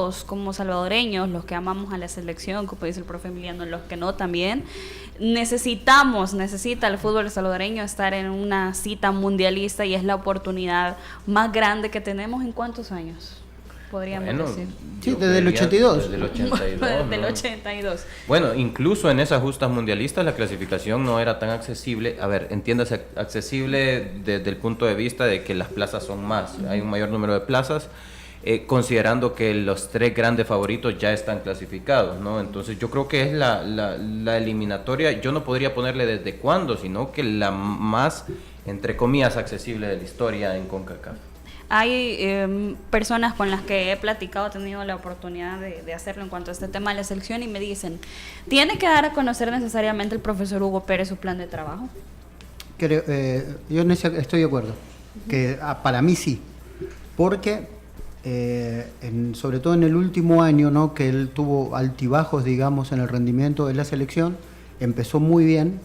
todos como salvadoreños, los que amamos a la selección, como dice el profe Emiliano, los que no también, necesita el fútbol salvadoreño estar en una cita mundialista y es la oportunidad más grande que tenemos en ¿cuántos años? Podríamos decir. Sí, desde el 82. Desde el 82. Desde el ¿no? 82. Bueno, incluso en esas justas mundialistas la clasificación no era tan accesible. A ver, entiéndase, accesible desde el punto de vista de que las plazas son más. Hay un mayor número de plazas, considerando que los 3 grandes favoritos ya están clasificados, ¿no? Entonces yo creo que es la eliminatoria, yo no podría ponerle desde cuándo, sino que la más, entre comillas, accesible de la historia en CONCACAF. Hay personas con las que he platicado, he tenido la oportunidad de hacerlo en cuanto a este tema de la selección y me dicen, ¿tiene que dar a conocer necesariamente el profesor Hugo Pérez su plan de trabajo? Yo estoy de acuerdo, que para mí sí, porque sobre todo en el último año, ¿no?, que él tuvo altibajos, digamos, en el rendimiento de la selección, empezó muy bien,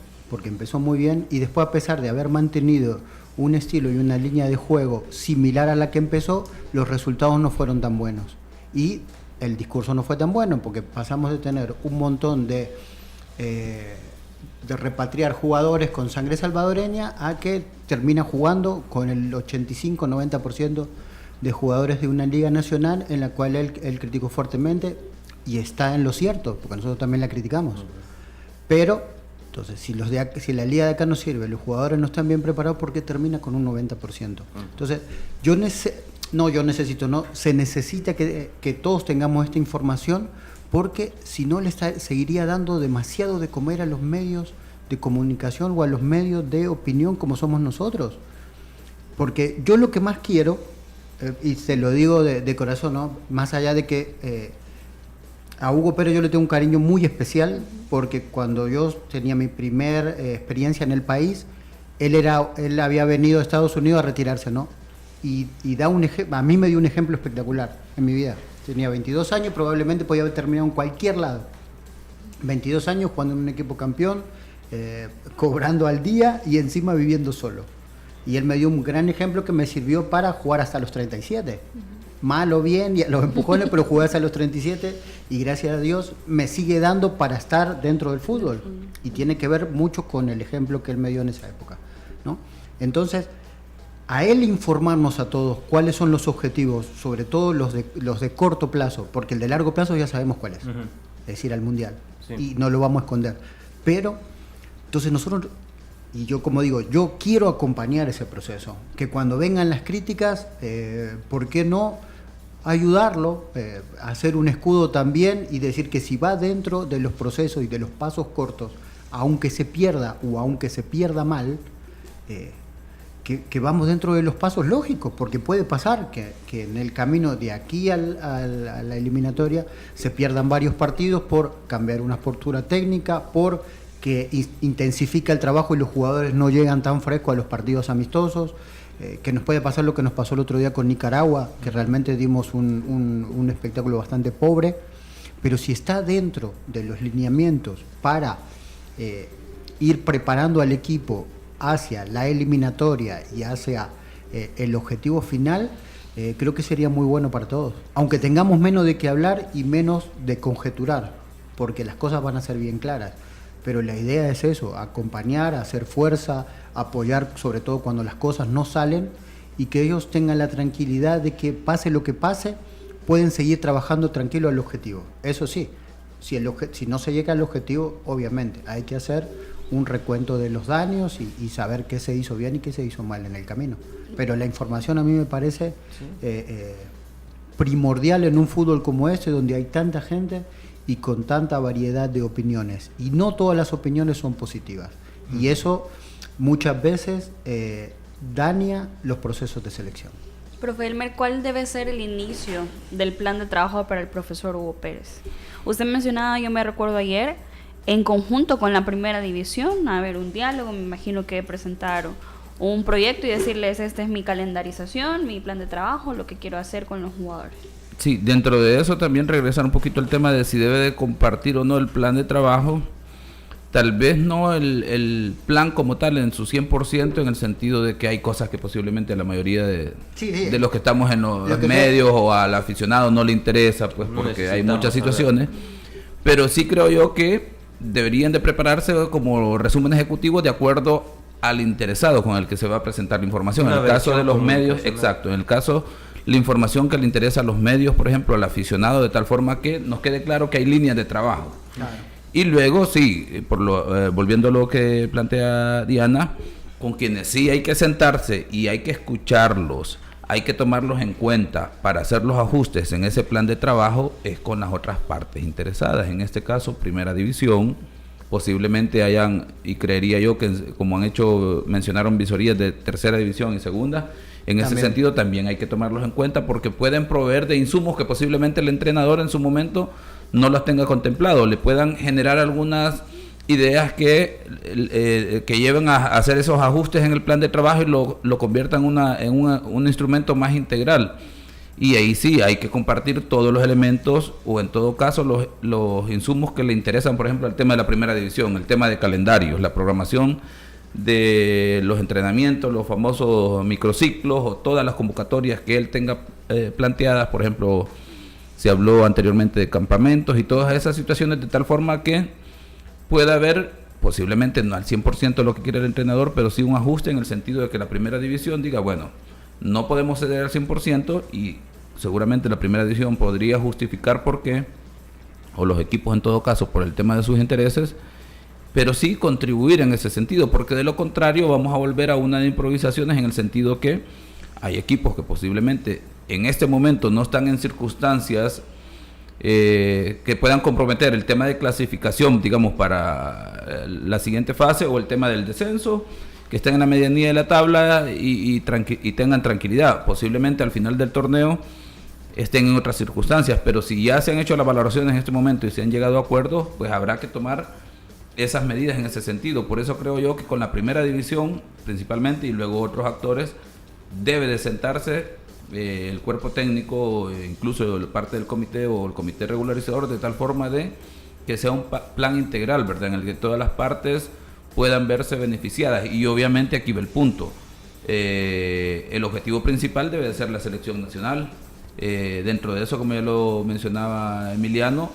y después, a pesar de haber mantenido un estilo y una línea de juego similar a la que empezó, los resultados no fueron tan buenos y el discurso no fue tan bueno, porque pasamos de tener un montón de repatriar jugadores con sangre salvadoreña a que termina jugando con el 85-90% de jugadores de una liga nacional en la cual él criticó fuertemente, y está en lo cierto, porque nosotros también la criticamos. Pero entonces, si la liga de acá no sirve, los jugadores no están bien preparados, ¿por qué termina con un 90%? Entonces, se necesita que todos tengamos esta información, porque si no seguiría dando demasiado de comer a los medios de comunicación o a los medios de opinión como somos nosotros. Porque yo lo que más quiero, y se lo digo de corazón, ¿no?, más allá de que a Hugo Pérez yo le tengo un cariño muy especial, porque cuando yo tenía mi primer experiencia en el país, él había venido a Estados Unidos a retirarse, ¿no? Y a mí me dio un ejemplo espectacular en mi vida. Tenía 22 años, probablemente podía haber terminado en cualquier lado. 22 años jugando en un equipo campeón, cobrando al día y encima viviendo solo. Y él me dio un gran ejemplo que me sirvió para jugar hasta los 37. Mal o bien, los empujones, pero jugué hasta los 37 y gracias a Dios me sigue dando para estar dentro del fútbol. Y tiene que ver mucho con el ejemplo que él me dio en esa época, ¿no? Entonces, a él informarnos a todos cuáles son los objetivos, sobre todo los de corto plazo, porque el de largo plazo ya sabemos cuál es, es decir, al Mundial, sí, y no lo vamos a esconder. Pero, entonces nosotros, y yo como digo, yo quiero acompañar ese proceso, que cuando vengan las críticas, ¿por qué no ayudarlo, hacer un escudo también y decir que si va dentro de los procesos y de los pasos cortos, aunque se pierda o aunque se pierda mal, que vamos dentro de los pasos lógicos, porque puede pasar que en el camino de aquí a la eliminatoria se pierdan varios partidos por cambiar una postura técnica, por que intensifica el trabajo y los jugadores no llegan tan frescos a los partidos amistosos, que nos puede pasar lo que nos pasó el otro día con Nicaragua, que realmente dimos un espectáculo bastante pobre, pero si está dentro de los lineamientos para ir preparando al equipo hacia la eliminatoria y hacia el objetivo final, creo que sería muy bueno para todos, aunque tengamos menos de qué hablar y menos de conjeturar, porque las cosas van a ser bien claras. Pero la idea es eso, acompañar, hacer fuerza, apoyar, sobre todo cuando las cosas no salen, y que ellos tengan la tranquilidad de que pase lo que pase, pueden seguir trabajando tranquilo al objetivo. Eso sí, si no se llega al objetivo, obviamente hay que hacer un recuento de los daños y saber qué se hizo bien y qué se hizo mal en el camino. Pero la información a mí me parece primordial en un fútbol como este, donde hay tanta gente y con tanta variedad de opiniones, y no todas las opiniones son positivas, y eso muchas veces daña los procesos de selección. Profe Elmer, ¿cuál debe ser el inicio del plan de trabajo para el profesor Hugo Pérez? Usted mencionaba, yo me recuerdo ayer, en conjunto con la primera división, a ver, un diálogo, me imagino que presentar un proyecto y decirles, esta es mi calendarización, mi plan de trabajo, lo que quiero hacer con los jugadores. Sí, dentro de eso también regresar un poquito al tema de si debe de compartir o no el plan de trabajo, Tal vez no el plan como tal en su 100%, en el sentido de que hay cosas que posiblemente a la mayoría de los que estamos en los medios o al aficionado no le interesa, pues No porque hay muchas saber. situaciones. Pero sí creo yo que deberían de prepararse como resumen ejecutivo de acuerdo al interesado con el que se va a presentar la información. Una En el caso de versión los medios, comunicacional. exacto, en el caso la información que le interesa a los medios, por ejemplo, al aficionado, de tal forma que nos quede claro que hay líneas de trabajo. Claro. Y luego, sí, volviendo a lo que plantea Diana, con quienes sí hay que sentarse y hay que escucharlos, hay que tomarlos en cuenta para hacer los ajustes en ese plan de trabajo, es con las otras partes interesadas. En este caso, Primera División, posiblemente hayan, y creería yo que como han hecho, mencionaron visorías de Tercera División y Segunda, en ese sentido también hay que tomarlos en cuenta porque pueden proveer de insumos que posiblemente el entrenador en su momento no las tenga contemplado, le puedan generar algunas ideas que lleven a hacer esos ajustes en el plan de trabajo y lo conviertan en un instrumento más integral. Y ahí sí hay que compartir todos los elementos o en todo caso los insumos que le interesan, por ejemplo, el tema de la Primera División, el tema de calendarios, la programación de los entrenamientos, los famosos microciclos o todas las convocatorias que él tenga planteadas. Por ejemplo, se habló anteriormente de campamentos y todas esas situaciones, de tal forma que pueda haber, posiblemente no al 100% lo que quiere el entrenador, pero sí un ajuste en el sentido de que la Primera División diga, bueno, no podemos ceder al 100% y seguramente la Primera División podría justificar por qué, o los equipos en todo caso por el tema de sus intereses, pero sí contribuir en ese sentido, porque de lo contrario vamos a volver a una de improvisaciones en el sentido que hay equipos que posiblemente en este momento no están en circunstancias que puedan comprometer el tema de clasificación, digamos, para la siguiente fase o el tema del descenso, que estén en la medianía de la tabla y tengan tranquilidad. Posiblemente al final del torneo estén en otras circunstancias, pero si ya se han hecho las valoraciones en este momento y se han llegado a acuerdos, pues habrá que tomar esas medidas en ese sentido. Por eso creo yo que con la Primera División principalmente y luego otros actores debe de sentarse el cuerpo técnico, incluso parte del comité o el comité regularizador, de tal forma de que sea un plan integral, ¿verdad?, en el que todas las partes puedan verse beneficiadas. Y obviamente aquí va el punto, el objetivo principal debe de ser la selección nacional. Dentro de eso, como ya lo mencionaba Emiliano,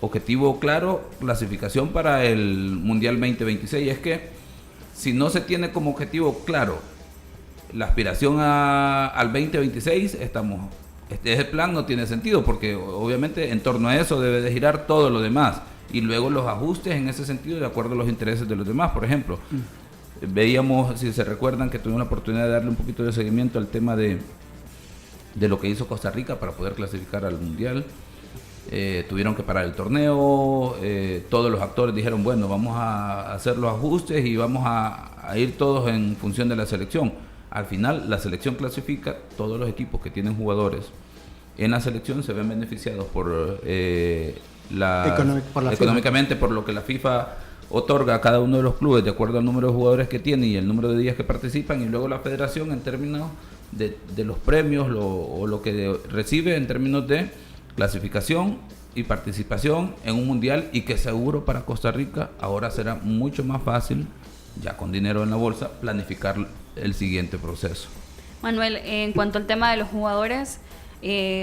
objetivo claro, clasificación para el Mundial 2026. Es que si no se tiene como objetivo claro la aspiración al 2026, ese plan no tiene sentido, porque obviamente en torno a eso debe de girar todo lo demás y luego los ajustes en ese sentido de acuerdo a los intereses de los demás. Por ejemplo, veíamos, si se recuerdan, que tuvimos la oportunidad de darle un poquito de seguimiento al tema de lo que hizo Costa Rica para poder clasificar al Mundial. Tuvieron que parar el torneo, todos los actores dijeron, bueno, vamos a hacer los ajustes y vamos a ir todos en función de la selección. Al final la selección clasifica, todos los equipos que tienen jugadores en la selección se ven beneficiados por económicamente por lo que la FIFA otorga a cada uno de los clubes de acuerdo al número de jugadores que tiene y el número de días que participan, y luego la federación en términos de los premios o lo que recibe en términos de clasificación y participación en un mundial, y que seguro para Costa Rica ahora será mucho más fácil, ya con dinero en la bolsa, planificar el siguiente proceso. Manuel, en cuanto al tema de los jugadores,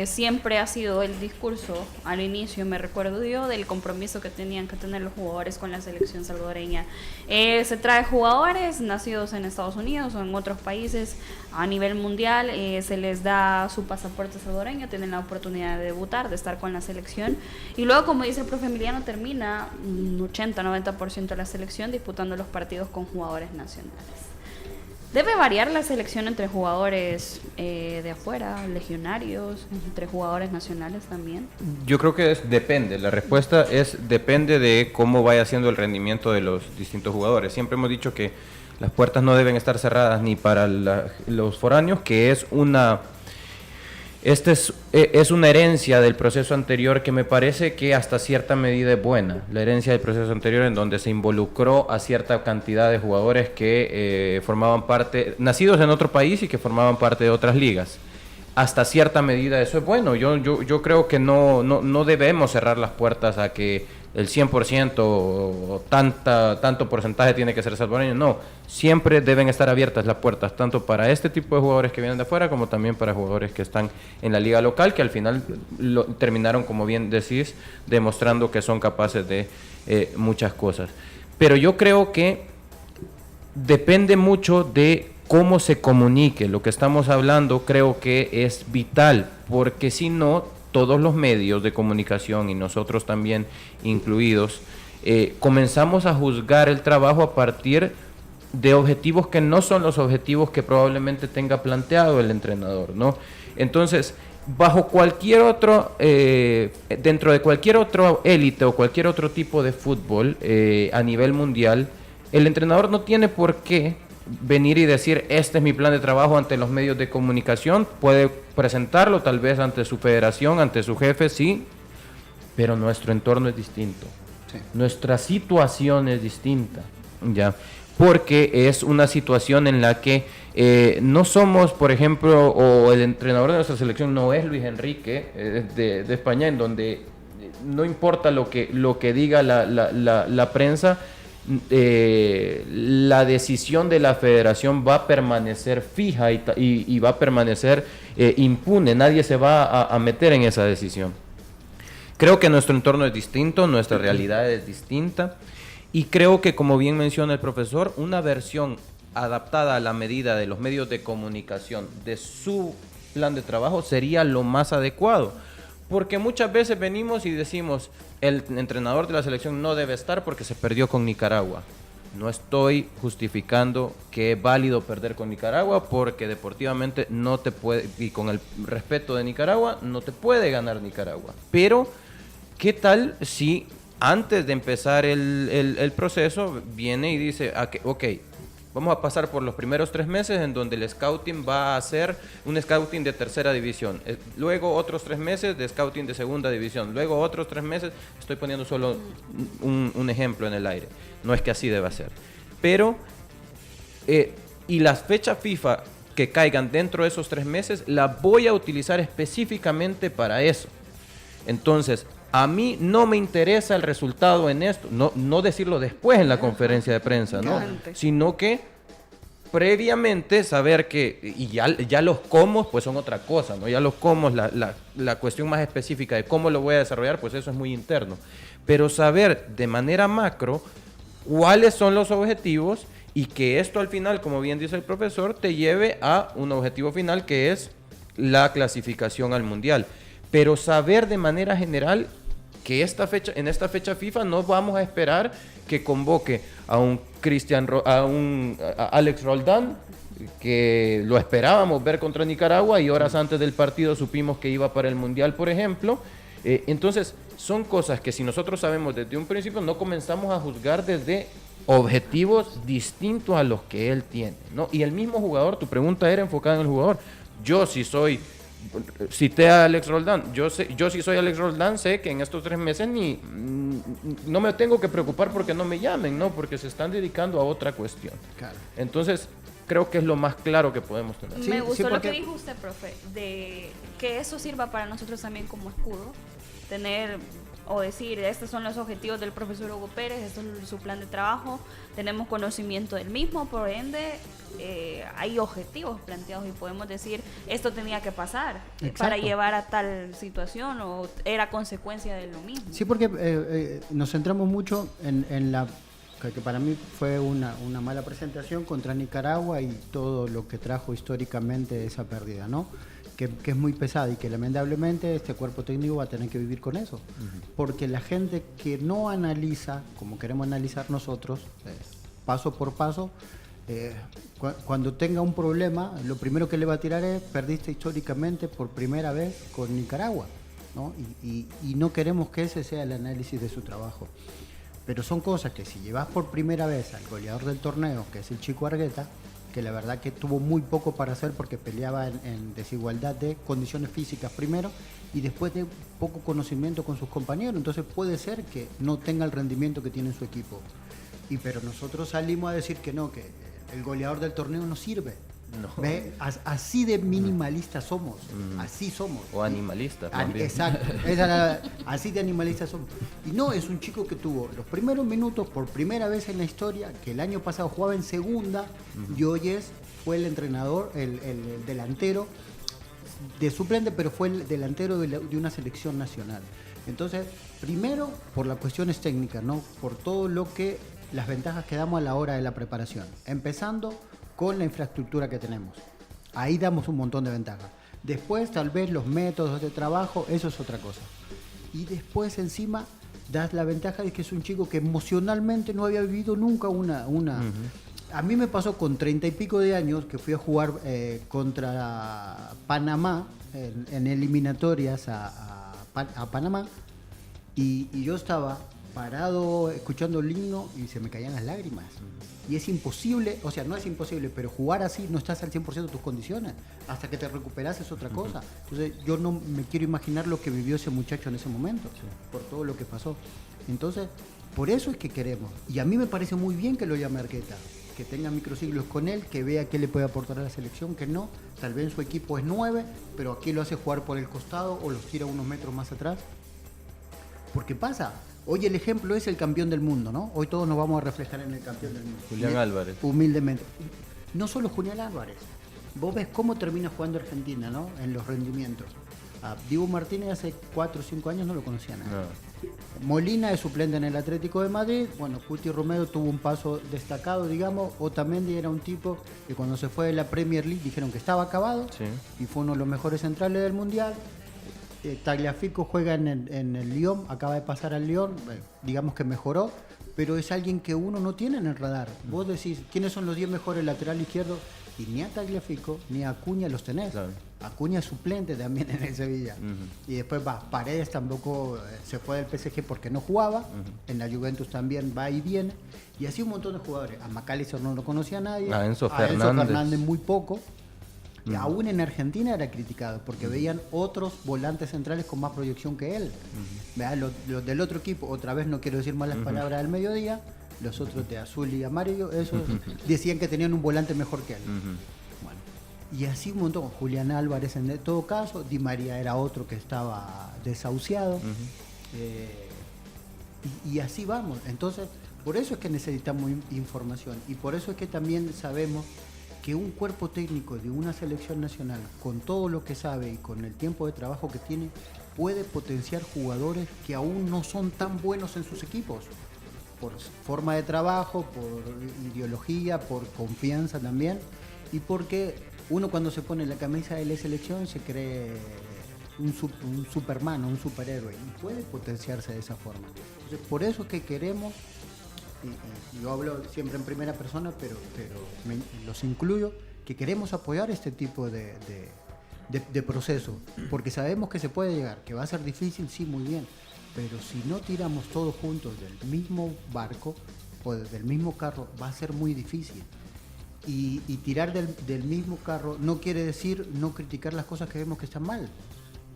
siempre ha sido el discurso al inicio, me recuerdo yo, del compromiso que tenían que tener los jugadores con la selección salvadoreña. Se trae jugadores nacidos en Estados Unidos o en otros países a nivel mundial, se les da su pasaporte salvadoreño, tienen la oportunidad de debutar, de estar con la selección, y luego, como dice el profe Emiliano, termina un 80-90% de la selección disputando los partidos con jugadores nacionales. ¿Debe variar la selección entre jugadores de afuera, legionarios, entre jugadores nacionales también? Yo creo que depende. La respuesta depende de cómo vaya siendo el rendimiento de los distintos jugadores. Siempre hemos dicho que las puertas no deben estar cerradas ni para los foráneos, que es una herencia del proceso anterior que me parece que hasta cierta medida es buena. La herencia del proceso anterior, en donde se involucró a cierta cantidad de jugadores que formaban parte, nacidos en otro país y que formaban parte de otras ligas. Hasta cierta medida eso es bueno. Yo creo que no debemos cerrar las puertas a que el 100% o tanto porcentaje tiene que ser salvadoreño. No, siempre deben estar abiertas las puertas, tanto para este tipo de jugadores que vienen de afuera, como también para jugadores que están en la liga local, que al final terminaron, como bien decís, demostrando que son capaces de muchas cosas. Pero yo creo que depende mucho de cómo se comunique. Lo que estamos hablando creo que es vital, porque si no, todos los medios de comunicación, y nosotros también incluidos, comenzamos a juzgar el trabajo a partir de objetivos que no son los objetivos que probablemente tenga planteado el entrenador, ¿no? Entonces, bajo cualquier otro, dentro de cualquier otro élite o cualquier otro tipo de fútbol a nivel mundial, el entrenador no tiene por qué venir y decir, este es mi plan de trabajo ante los medios de comunicación. Puede presentarlo tal vez ante su federación, ante su jefe, sí, pero nuestro entorno es distinto. Sí. Nuestra situación es distinta, ¿ya? Porque es una situación en la que no somos, por ejemplo, o el entrenador de nuestra selección no es Luis Enrique de España, en donde no importa lo que diga la prensa, la decisión de la federación va a permanecer fija y va a permanecer impune. Nadie se va a meter en esa decisión. Creo que nuestro entorno es distinto, nuestra realidad es distinta, y creo que, como bien menciona el profesor, una versión adaptada a la medida de los medios de comunicación de su plan de trabajo sería lo más adecuado. Porque muchas veces venimos y decimos, el entrenador de la selección no debe estar porque se perdió con Nicaragua. No estoy justificando que es válido perder con Nicaragua, porque deportivamente no te puede, y con el respeto de Nicaragua, no te puede ganar Nicaragua. Pero, ¿qué tal si antes de empezar el proceso viene y dice, ok, vamos a pasar por los primeros 3 meses en donde el scouting va a ser un scouting de tercera división, luego otros 3 meses de scouting de segunda división, luego otros 3 meses, estoy poniendo solo un ejemplo en el aire, no es que así deba ser, pero y las fechas FIFA que caigan dentro de esos 3 meses las voy a utilizar específicamente para eso. Entonces, a mí no me interesa el resultado en esto, no decirlo después en la conferencia de prensa, ¿no? Sino que previamente saber que, y ya los cómo, pues son otra cosa, ¿no? Ya los cómo, la cuestión más específica de cómo lo voy a desarrollar, pues eso es muy interno. Pero saber de manera macro cuáles son los objetivos y que esto al final, como bien dice el profesor, te lleve a un objetivo final que es la clasificación al Mundial. Pero saber de manera general que en esta fecha FIFA no vamos a esperar que convoque a a Alex Roldán, que lo esperábamos ver contra Nicaragua y horas antes del partido supimos que iba para el Mundial, por ejemplo. Entonces, son cosas que si nosotros sabemos desde un principio, no comenzamos a juzgar desde objetivos distintos a los que él tiene, ¿no? Y el mismo jugador, tu pregunta era enfocada en el jugador. Yo cité a Alex Roldán. Yo si soy Alex Roldán, sé que en estos 3 meses no me tengo que preocupar porque no me llamen, ¿no? Porque se están dedicando a otra cuestión. Claro. Entonces, creo que es lo más claro que podemos tener. Me gustó lo que dijo usted, profe, de que eso sirva para nosotros también como escudo, tener o decir, estos son los objetivos del profesor Hugo Pérez, esto es su plan de trabajo, tenemos conocimiento del mismo, por ende hay objetivos planteados y podemos decir, esto tenía que pasar para llevar a tal situación o era consecuencia de lo mismo. Sí, porque nos centramos mucho en la que para mí fue una mala presentación contra Nicaragua y todo lo que trajo históricamente esa pérdida, ¿no? Que es muy pesada y que lamentablemente este cuerpo técnico va a tener que vivir con eso. Porque la gente que no analiza, como queremos analizar nosotros, paso por paso, cuando tenga un problema, lo primero que le va a tirar es, perdiste históricamente por primera vez con Nicaragua, ¿no? Y no queremos que ese sea el análisis de su trabajo. Pero son cosas que si llevas por primera vez al goleador del torneo, que es el Chico Argueta, que la verdad que tuvo muy poco para hacer porque peleaba en desigualdad de condiciones físicas primero y después de poco conocimiento con sus compañeros, entonces puede ser que no tenga el rendimiento que tiene su equipo. Pero nosotros salimos a decir que no, que el goleador del torneo no sirve. No. ¿Ve? Así de minimalistas somos, así somos. O animalistas. Exacto, Así de animalistas somos. Y no, es un chico que tuvo los primeros minutos por primera vez en la historia, que el año pasado jugaba en segunda, y hoy fue el entrenador, el delantero de suplente, pero fue el delantero de una selección nacional. Entonces, primero, por las cuestiones técnicas, ¿no? Por todo lo que, las ventajas que damos a la hora de la preparación. Empezando con la infraestructura que tenemos. Ahí damos un montón de ventajas. Después, tal vez, los métodos de trabajo, eso es otra cosa. Y después, encima, das la ventaja de que es un chico que emocionalmente no había vivido nunca una... A mí me pasó con 30 y pico de años que fui a jugar contra Panamá en eliminatorias a Panamá y yo estaba parado escuchando el himno y se me caían las lágrimas. Y es imposible, o sea, no es imposible, pero jugar así no estás al 100% de tus condiciones. Hasta que te recuperas es otra cosa. Entonces yo no me quiero imaginar lo que vivió ese muchacho en ese momento, por todo lo que pasó. Entonces, por eso es que queremos. Y a mí me parece muy bien que lo llame Arqueta, que tenga microciclos con él, que vea qué le puede aportar a la selección, que no. Tal vez en su equipo es 9, pero aquí lo hace jugar por el costado o los tira unos metros más atrás. Porque pasa, hoy el ejemplo es el campeón del mundo, ¿no? Hoy todos nos vamos a reflejar en el campeón del mundo. Julián Álvarez. Humildemente. No solo Julián Álvarez. Vos ves cómo termina jugando Argentina, ¿no? En los rendimientos. A Dibu Martínez hace 4 o 5 años no lo conocía nadie. No. Molina es suplente en el Atlético de Madrid. Bueno, Cuti Romero tuvo un paso destacado, digamos. Otamendi era un tipo que cuando se fue de la Premier League dijeron que estaba acabado. Sí. Y fue uno de los mejores centrales del Mundial. Tagliafico juega en el Lyon, acaba de pasar al Lyon, digamos que mejoró, pero es alguien que uno no tiene en el radar. Vos decís, ¿quiénes son los 10 mejores lateral izquierdo? Y ni a Tagliafico ni a Acuña los tenés. Claro. Acuña es suplente también en el Sevilla. Y después Paredes tampoco se fue del PSG porque no jugaba. En la Juventus también va y viene. Y así un montón de jugadores. A McAllister no lo conocía nadie. A Enzo Fernández muy poco. Aún en Argentina era criticado porque veían otros volantes centrales con más proyección que él. Los del otro equipo, otra vez no quiero decir malas palabras del mediodía, los otros de azul y amarillo, esos decían que tenían un volante mejor que él. Bueno, y así un montón. Julián Álvarez en todo caso, Di María era otro que estaba desahuciado. Y así vamos. Entonces, por eso es que necesitamos información y por eso es que también sabemos que un cuerpo técnico de una selección nacional, con todo lo que sabe y con el tiempo de trabajo que tiene, puede potenciar jugadores que aún no son tan buenos en sus equipos, por forma de trabajo, por ideología, por confianza también, y porque uno cuando se pone la camisa de la selección se cree un superman, un superhéroe, y puede potenciarse de esa forma. Entonces, por eso es que queremos... Y yo hablo siempre en primera persona, pero los incluyo, que queremos apoyar este tipo de proceso, porque sabemos que se puede llegar, que va a ser difícil, sí, muy bien, pero si no tiramos todos juntos del mismo barco o del mismo carro, va a ser muy difícil. Y tirar del mismo carro no quiere decir no criticar las cosas que vemos que están mal,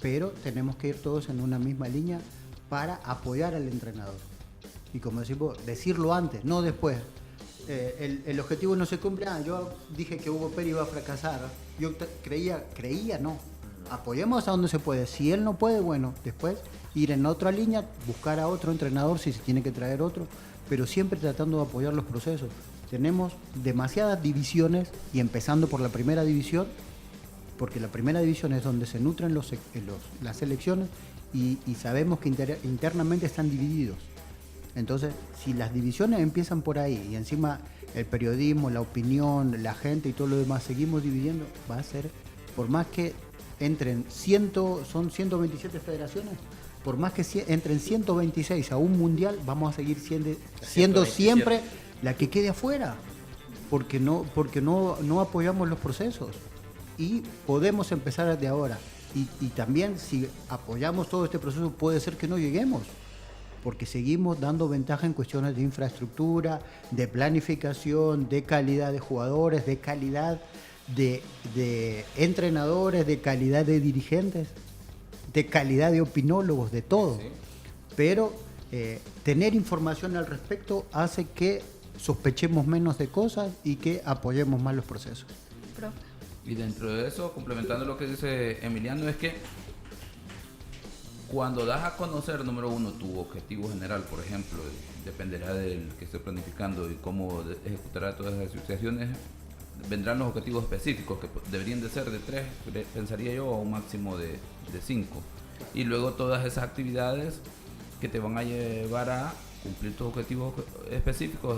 pero tenemos que ir todos en una misma línea para apoyar al entrenador. Y como decimos, decirlo antes, no después. El objetivo no se cumple. Yo dije que Hugo Pérez iba a fracasar. Yo creía no. Apoyemos hasta donde se puede. Si él no puede, bueno, después ir en otra línea, buscar a otro entrenador si se tiene que traer otro, pero siempre tratando de apoyar los procesos. Tenemos demasiadas divisiones y empezando por la primera división, porque la primera división es donde se nutren las selecciones y sabemos que internamente están divididos. Entonces, si las divisiones empiezan por ahí y encima el periodismo, la opinión, la gente y todo lo demás seguimos dividiendo, va a ser, por más que entren son 127 federaciones, por más que entren 126 a un mundial, vamos a seguir siendo siempre la que quede afuera, porque no apoyamos los procesos y podemos empezar de ahora. Y también si apoyamos todo este proceso puede ser que no lleguemos, porque seguimos dando ventaja en cuestiones de infraestructura, de planificación, de calidad de jugadores, de calidad de entrenadores, de calidad de dirigentes, de calidad de opinólogos, de todo. Sí. Pero tener información al respecto hace que sospechemos menos de cosas y que apoyemos más los procesos. Y dentro de eso, complementando lo que dice Emiliano, es que Cuando das a conocer, número uno, tu objetivo general, por ejemplo, dependerá del que esté planificando y cómo ejecutará todas las asociaciones, vendrán los objetivos específicos, que deberían de ser de 3, pensaría yo, a un máximo de 5. Y luego todas esas actividades que te van a llevar a cumplir tus objetivos específicos,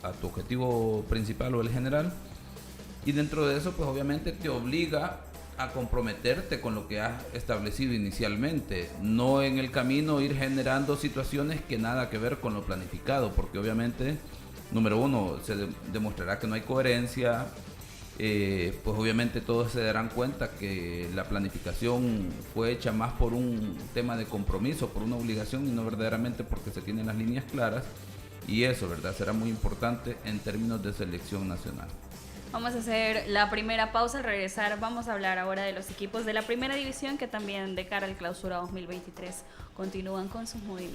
a tu objetivo principal o el general. Y dentro de eso, pues obviamente te obliga a comprometerte con lo que has establecido inicialmente, no en el camino ir generando situaciones que nada que ver con lo planificado, porque obviamente, número uno, se demostrará que no hay coherencia, pues obviamente todos se darán cuenta que la planificación fue hecha más por un tema de compromiso, por una obligación y no verdaderamente porque se tienen las líneas claras, y eso, ¿verdad?, será muy importante en términos de selección nacional. Vamos a hacer la primera pausa. Al regresar vamos a hablar ahora de los equipos de la primera división que también de cara al clausura 2023 continúan con sus movimientos.